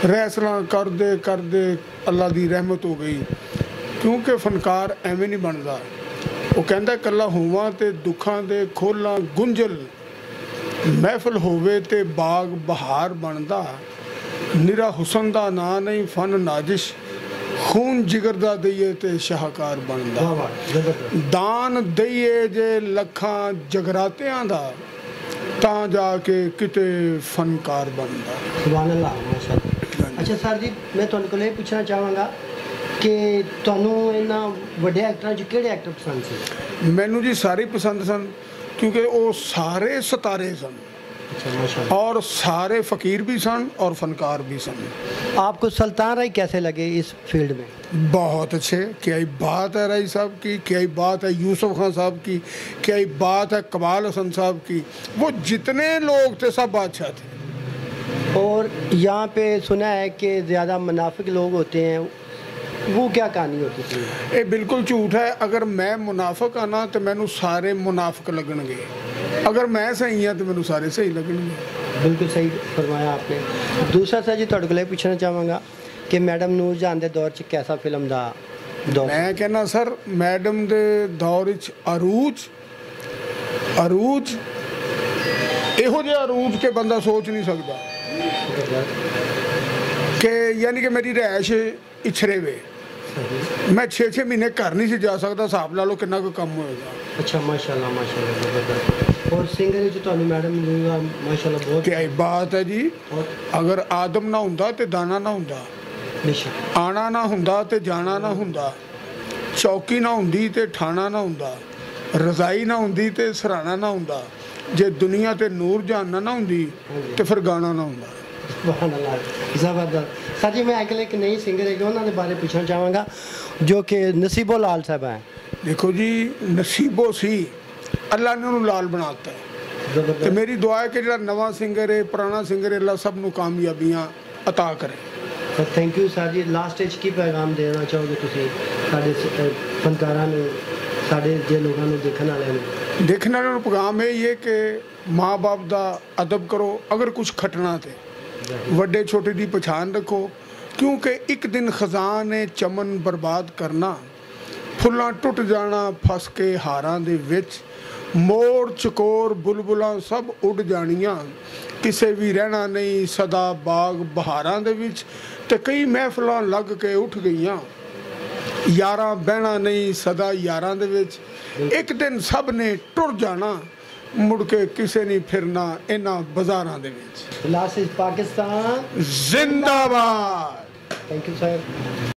रैसला करदे करदे अल्लाह की रहमत हो गई, क्योंकि फनकार एवें नहीं बनता। वो कहता कला होवां ते दुखां दे खोलां गुंजल, महफिल होवे ते बाग बहार बनता। निरा हुसन दा ना नहीं फन नाजिश, खून जिगर दा दईए ते शाहकार बनता। दान दईए जे लखां जगरातियां दा, तां जाके किते फनकार बनता। सुभान अल्लाह, माशाअल्लाह। अच्छा सर जी, मैं तुहाडे कोल पूछना चाहांगा कि तुहानूं इन्हां वड्डे एक्टरां च किहड़े एक्टर पसंद सी? मैनू जी सारे पसंद सन, क्योंकि वो सारे सितारे सन। अच्छा, माशाअल्लाह। और सारे फ़कीर भी सन और फनकार भी सन। आपको सुल्तान राय कैसे लगे इस फील्ड में? बहुत अच्छे। क्या ही बात है राय साहब की, क्या ही बात है यूसुफ खान साहब की, क्या ही बात है कमाल हसन साहब की। वो जितने लोग थे सब बादशाह थे। और यहाँ पे सुना है कि ज़्यादा मुनाफिक लोग होते हैं, वो क्या कहानी होती थी? ये बिल्कुल झूठ है। अगर मैं मुनाफिक आना तो मैनू सारे मुनाफिक लगणगे, अगर मैं सही हाँ तो मैनू सारे सही लगणगे। बिल्कुल सही फरमाया आपने। दूसरा सर जी, तुहाडे कोल पूछना चाहांगा कि मैडम नूर जहां दे दौर च कैसा फिल्म दा दौर? मैं कहना सर, मैडम दे दौर च अरूज इहो जिहा अरूज के बंदा सोच नहीं सकता कि यानी कि मेरी रहायश इछरे वे, मैं 6-6 महीने घर नहीं सी जा सकता। हिसाब ला लो कितना कोई कम होएगा। अच्छा, माशाल्लाह माशाल्लाह, जबरदस्त। और सिंगर जो तुहानू मैडम नूर माशाल्लाह बहुत क्या ही बात है जी। अगर आदम ना हुंदा ते दाना ना हुंदा, आना ना हुंदा ते जाना ना हुंदा, चौकी ना हुंदी ते ठाणा ना हुंदा, रजाई ना हुंदी ते सराहना ना हुंदा, जे दुनिया ते नूर जहाना ना हुंदी ते फिर गाना ना हुंदा। सुभान अल्लाह, ज़बरदस्त। सर जी, मैं अगले एक नई सिंगर है उन्होंने बारे पूछना चाहांगा जो कि नसीबो लाल साहब हैं। देखो जी, नसीबो सी अल्लाह ने उन्होंने लाल बनाता है। तो मेरी दुआ है कि जो नवा सिंगर है पुराना सिंगर है, अल्लाह सब नू कामयाबियां अता करे। Thank you sir ji. Last stage की पैगाम देना चाहोगे तुसीं साडे फनकारां नू, साडे जे लोगों नू देखने वाले नू? देखने वाले पैगाम ये कि माँ बाप का अदब करो, अगर कुछ खटना तो वड्डे छोटे की पछाण रखो, क्योंकि एक दिन खजान ने चमन बर्बाद करना, फुल्लां टुट जाना फस के हारां दे विच, मोर चकोर बुलबुलां सब उड़ जानियां, किसे भी रहना नहीं सदा बाग बहारां दे विच, ते कई महफिलां लग के उठ गईयां, यारां बहना नहीं सदा यारां दे विच, एक दिन सब ने टुर जाना, मुड़ के किसे नहीं फिरना इन्हां बाजारां दे विच। लास्ट इज पाकिस्तान जिंदाबाद। Thank you sir.